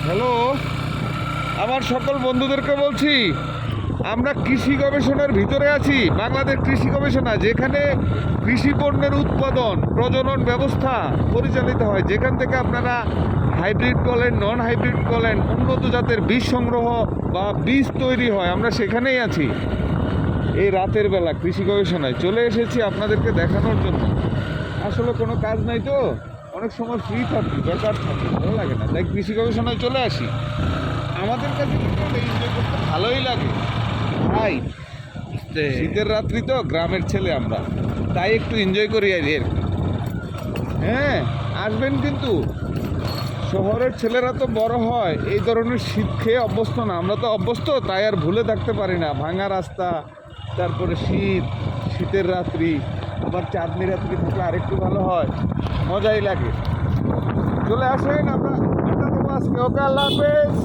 Hello, আমার সকল বন্ধুদেরকে বলছি, আমরা কৃষি গবেষণার ভিতরে আছি। বাংলাদেশ কৃষি গবেষণা, যেখানে কৃষি পণ্যের উৎপাদন, প্রজনন ব্যবস্থা পরিচালিত হয়, যেখান থেকে আপনারা হাইব্রিড বলেন, নন হাইব্রিড বলেন, উন্নত জাতের বীজ সংগ্রহ বা বীজ তৈরি হয়, আমরা সেখানেই আছি। এই রাতের বেলা কৃষি গবেষণায় চলে এসেছি আপনাদেরকে দেখানোর জন্য। আসলে কোনো কাজ নাই তো, অনেক সময় ফ্রি থাকি, বেকার থাকি, ভালো লাগে না, তাই কৃষি গবেষণায় চলে আসি। আমাদের কাছে কিন্তু এনজয় করতে ভালোই লাগে ভাই। শীতের রাত্রি তো, গ্রামের ছেলে আমরা, তাই একটু এনজয় করি আর কি। হ্যাঁ, আসবেন কিন্তু। শহরের ছেলেরা তো বড় হয় এই ধরনের শীত খেয়ে অভ্যস্ত না, আমরা তো অভ্যস্ত, তাই আর ভুলে থাকতে পারি না। ভাঙা রাস্তা, তারপরে শীতের রাত্রি, আবার চাঁদনি রাত্রি থাকলে আরেকটু ভালো হয়, মজাই লাগে। চলে আসেন, আমরা আড্ডা দেবো আজকে। ওকে, আল্লাহ হাফেজ।